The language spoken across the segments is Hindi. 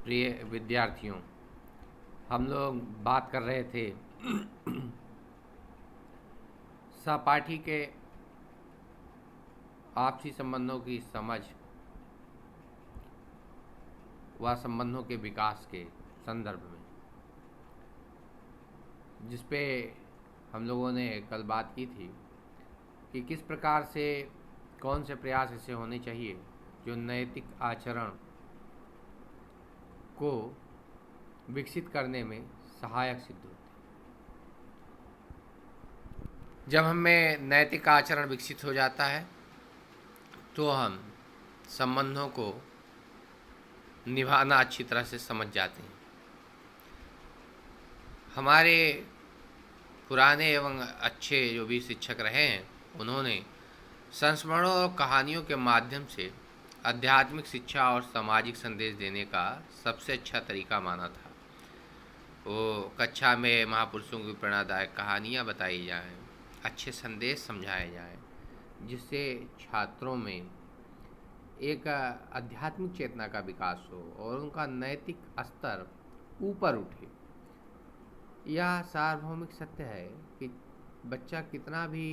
प्रिय विद्यार्थियों, हम लोग बात कर रहे थे सहपाठी के आपसी संबंधों की समझ व संबंधों के विकास के संदर्भ में, जिस पे हम लोगों ने कल बात की थी कि किस प्रकार से कौन से प्रयास ऐसे होने चाहिए जो नैतिक आचरण को विकसित करने में सहायक सिद्ध होते हैं। जब हमें नैतिक आचरण विकसित हो जाता है तो हम संबंधों को निभाना अच्छी तरह से समझ जाते हैं। हमारे पुराने एवं अच्छे जो भी शिक्षक रहे हैं, उन्होंने संस्मरणों और कहानियों के माध्यम से आध्यात्मिक शिक्षा और सामाजिक संदेश देने का सबसे अच्छा तरीका माना था। वो कक्षा में महापुरुषों की प्रेरणादायक कहानियाँ बताई जाएं, अच्छे संदेश समझाए जाएं, जिससे छात्रों में एक आध्यात्मिक चेतना का विकास हो और उनका नैतिक स्तर ऊपर उठे। यह सार्वभौमिक सत्य है कि बच्चा कितना भी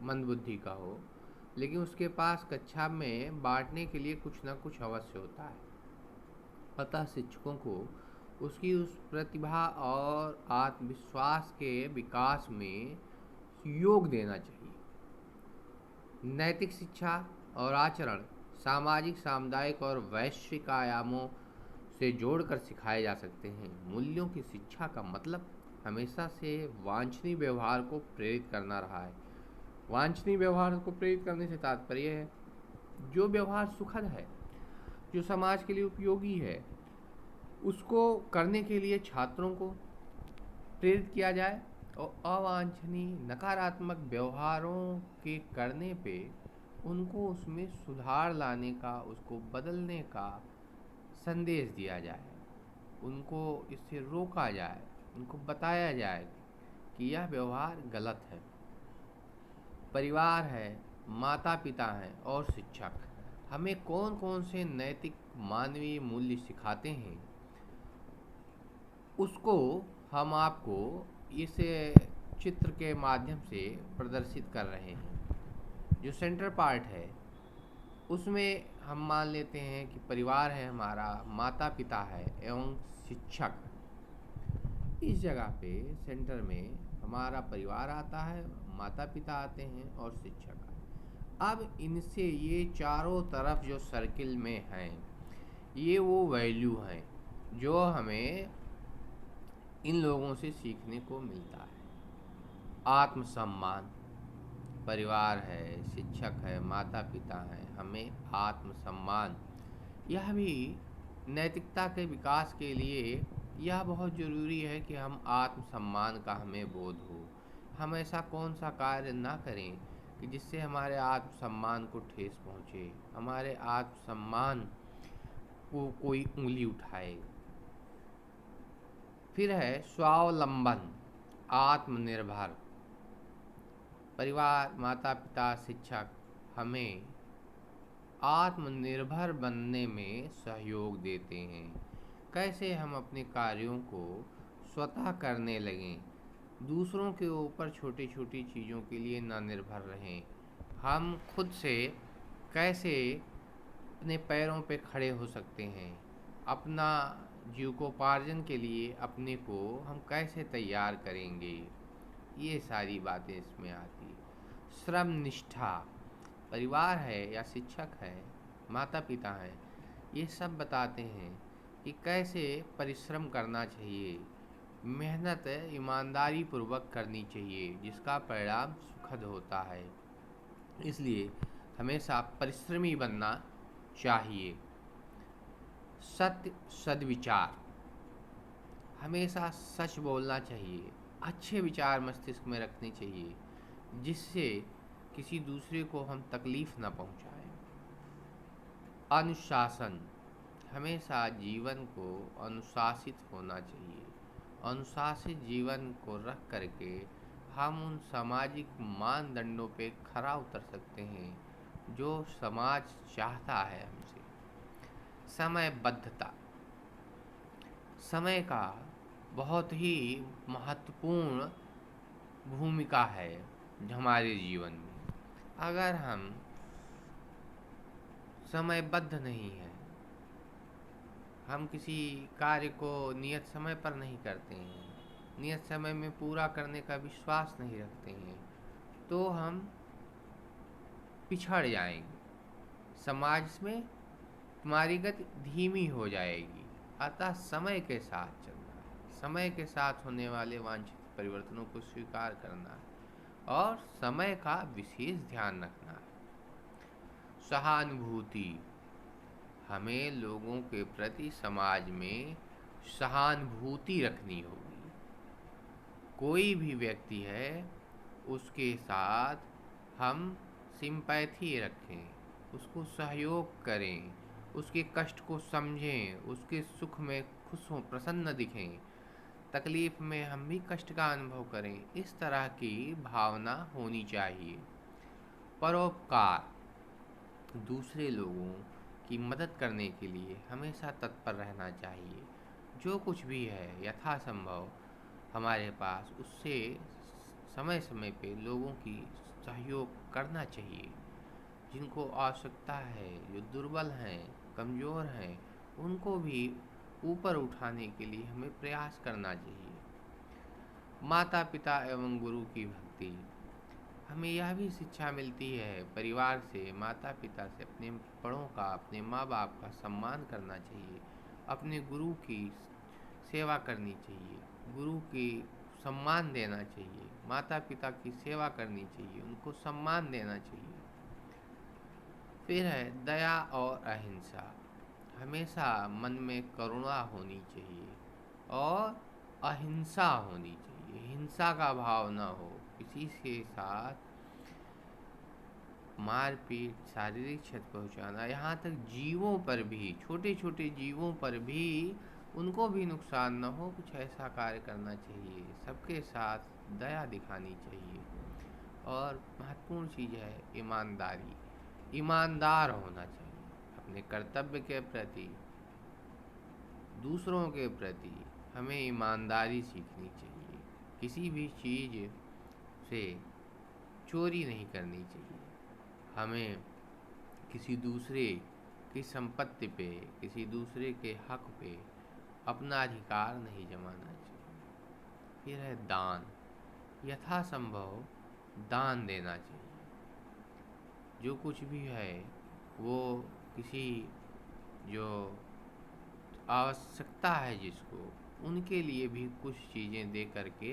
मंदबुद्धि का हो, लेकिन उसके पास कक्षा में बांटने के लिए कुछ न कुछ अवश्य होता है। अतः शिक्षकों को उसकी उस प्रतिभा और आत्मविश्वास के विकास में योग देना चाहिए। नैतिक शिक्षा और आचरण सामाजिक, सामुदायिक और वैश्विक आयामों से जोड़कर सिखाए जा सकते हैं। मूल्यों की शिक्षा का मतलब हमेशा से वांछनीय व्यवहार को प्रेरित करना रहा है। वांछनीय व्यवहार को प्रेरित करने से तात्पर्य है जो व्यवहार सुखद है, जो समाज के लिए उपयोगी है, उसको करने के लिए छात्रों को प्रेरित किया जाए और अवांछनीय नकारात्मक व्यवहारों के करने पे उनको उसमें सुधार लाने का, उसको बदलने का संदेश दिया जाए। उनको इससे रोका जाए, उनको बताया जाए कि यह व्यवहार गलत है। परिवार है, माता पिता हैं और शिक्षक हमें कौन कौन से नैतिक मानवीय मूल्य सिखाते हैं, उसको हम आपको इस चित्र के माध्यम से प्रदर्शित कर रहे हैं। जो सेंटर पार्ट है उसमें हम मान लेते हैं कि परिवार है हमारा, माता पिता है एवं शिक्षक। इस जगह पे सेंटर में हमारा परिवार आता है, माता पिता आते हैं और शिक्षक। अब इनसे ये चारों तरफ जो सर्किल में हैं, ये वो वैल्यू हैं जो हमें इन लोगों से सीखने को मिलता है। आत्मसम्मान, परिवार है, शिक्षक है, माता पिता हैं, हमें आत्मसम्मान, यह भी नैतिकता के विकास के लिए यह बहुत ज़रूरी है कि हम आत्मसम्मान का हमें बोध हो। हम ऐसा कौन सा कार्य ना करें कि जिससे हमारे आत्मसम्मान को ठेस पहुँचे, हमारे आत्मसम्मान को कोई उंगली उठाए। फिर है स्वावलंबन, आत्मनिर्भर। परिवार, माता पिता, शिक्षक हमें आत्मनिर्भर बनने में सहयोग देते हैं। कैसे हम अपने कार्यों को स्वतः करने लगें, दूसरों के ऊपर छोटी छोटी चीज़ों के लिए ना निर्भर रहें। हम खुद से कैसे अपने पैरों पे खड़े हो सकते हैं, अपना जीविकोपार्जन के लिए अपने को हम कैसे तैयार करेंगे, ये सारी बातें इसमें आती। श्रम निष्ठा, परिवार है या शिक्षक है, माता पिता हैं, ये सब बताते हैं कि कैसे परिश्रम करना चाहिए, मेहनत ईमानदारी पूर्वक करनी चाहिए, जिसका परिणाम सुखद होता है। इसलिए हमेशा परिश्रमी बनना चाहिए। सत्य सद्विचार, हमेशा सच बोलना चाहिए, अच्छे विचार मस्तिष्क में रखने चाहिए, जिससे किसी दूसरे को हम तकलीफ न पहुंचाएं। अनुशासन, हमेशा जीवन को अनुशासित होना चाहिए। अनुशासित जीवन को रख करके हम उन सामाजिक मानदंडों पे खरा उतर सकते हैं जो समाज चाहता है हमसे। समयबद्धता, समय का बहुत ही महत्वपूर्ण भूमिका है हमारे जीवन में। अगर हम समयबद्ध नहीं हैं, हम किसी कार्य को नियत समय पर नहीं करते हैं, नियत समय में पूरा करने का विश्वास नहीं रखते हैं, तो हम पिछड़ जाएंगे। समाज में तुम्हारी गति धीमी हो जाएगी। अतः समय के साथ चलना है, समय के साथ होने वाले वांछित परिवर्तनों को स्वीकार करना है और समय का विशेष ध्यान रखना है। सहानुभूति, हमें लोगों के प्रति समाज में सहानुभूति रखनी होगी। कोई भी व्यक्ति है, उसके साथ हम सिंपैथी रखें, उसको सहयोग करें, उसके कष्ट को समझें, उसके सुख में खुश हों, प्रसन्न दिखें, तकलीफ में हम भी कष्ट का अनुभव करें। इस तरह की भावना होनी चाहिए। परोपकार, दूसरे लोगों की मदद करने के लिए हमेशा तत्पर रहना चाहिए। जो कुछ भी है यथासंभव हमारे पास, उससे समय समय पे लोगों की सहयोग करना चाहिए। जिनको आवश्यकता है, जो दुर्बल हैं, कमज़ोर हैं, उनको भी ऊपर उठाने के लिए हमें प्रयास करना चाहिए। माता पिता एवं गुरु की भक्ति, हमें यह भी शिक्षा मिलती है परिवार से, माता पिता से, अपने बड़ों का, अपने माँ बाप का सम्मान करना चाहिए, अपने गुरु की सेवा करनी चाहिए, गुरु की सम्मान देना चाहिए, माता पिता की सेवा करनी चाहिए, उनको सम्मान देना चाहिए। फिर है दया और अहिंसा, हमेशा मन में करुणा होनी चाहिए और अहिंसा होनी चाहिए। हिंसा का भाव न हो, किसी के साथ मारपीट, शारीरिक क्षति पहुंचाना, यहाँ तक जीवों पर भी, छोटे छोटे जीवों पर भी, उनको भी नुकसान न हो, कुछ ऐसा कार्य करना चाहिए। सबके साथ दया दिखानी चाहिए। और महत्वपूर्ण चीज़ है ईमानदारी, ईमानदार होना चाहिए अपने कर्तव्य के प्रति, दूसरों के प्रति हमें ईमानदारी सीखनी चाहिए। किसी भी चीज़ से चोरी नहीं करनी चाहिए। हमें किसी दूसरे की संपत्ति पे, किसी दूसरे के हक पे अपना अधिकार नहीं जमाना चाहिए। फिर है दान, यथासंभव दान देना चाहिए। जो कुछ भी है वो किसी जो आवश्यकता है जिसको, उनके लिए भी कुछ चीज़ें दे करके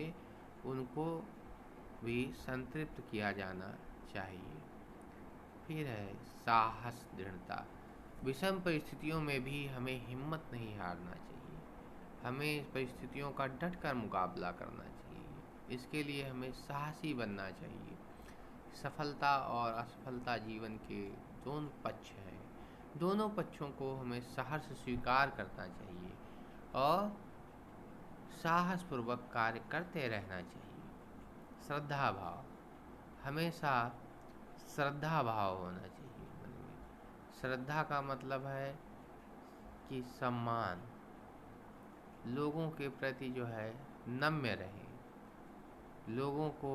उनको भी संतृप्त किया जाना चाहिए। फिर है साहस, दृढ़ता, विषम परिस्थितियों में भी हमें हिम्मत नहीं हारना चाहिए। हमें परिस्थितियों का डट कर मुकाबला करना चाहिए। इसके लिए हमें साहसी बनना चाहिए। सफलता और असफलता जीवन के दोनों पक्ष हैं, दोनों पक्षों को हमें सहर्ष स्वीकार करना चाहिए और साहसपूर्वक कार्य करते रहना चाहिए। श्रद्धा भाव, हमेशा श्रद्धा भाव होना चाहिए मन में। श्रद्धा का मतलब है कि सम्मान, लोगों के प्रति जो है नम्य रहें, लोगों को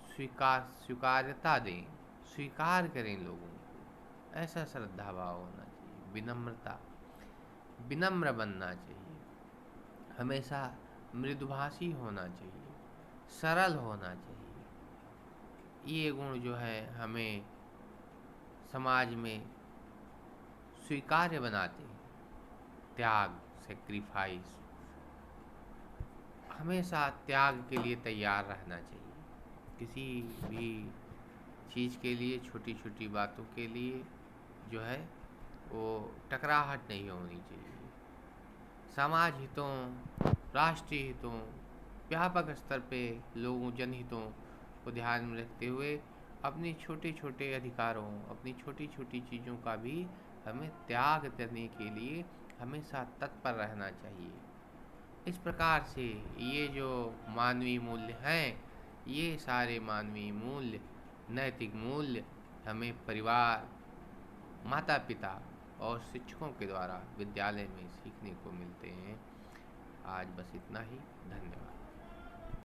स्वीकार्यता दें, स्वीकार करें लोगों को, ऐसा श्रद्धा भाव होना चाहिए। विनम्रता, विनम्र बनना चाहिए, हमेशा मृदुभाषी होना चाहिए, सरल होना चाहिए। ये गुण जो है हमें समाज में स्वीकार्य बनाते हैं। त्याग, सेक्रीफाइस, हमेशा त्याग के लिए तैयार रहना चाहिए। किसी भी चीज़ के लिए, छोटी छोटी बातों के लिए जो है वो टकराहट नहीं होनी चाहिए। समाज हितों, राष्ट्रीय हितों, व्यापक स्तर पे लोगों जनहितों को ध्यान में रखते हुए अपने छोटे छोटे अधिकारों, अपनी छोटी छोटी चीज़ों का भी हमें त्याग करने के लिए हमेशा तत्पर रहना चाहिए। इस प्रकार से ये जो मानवीय मूल्य हैं, ये सारे मानवीय मूल्य, नैतिक मूल्य हमें परिवार, माता पिता और शिक्षकों के द्वारा विद्यालय में सीखने को मिलते हैं। आज बस इतना ही। धन्यवाद।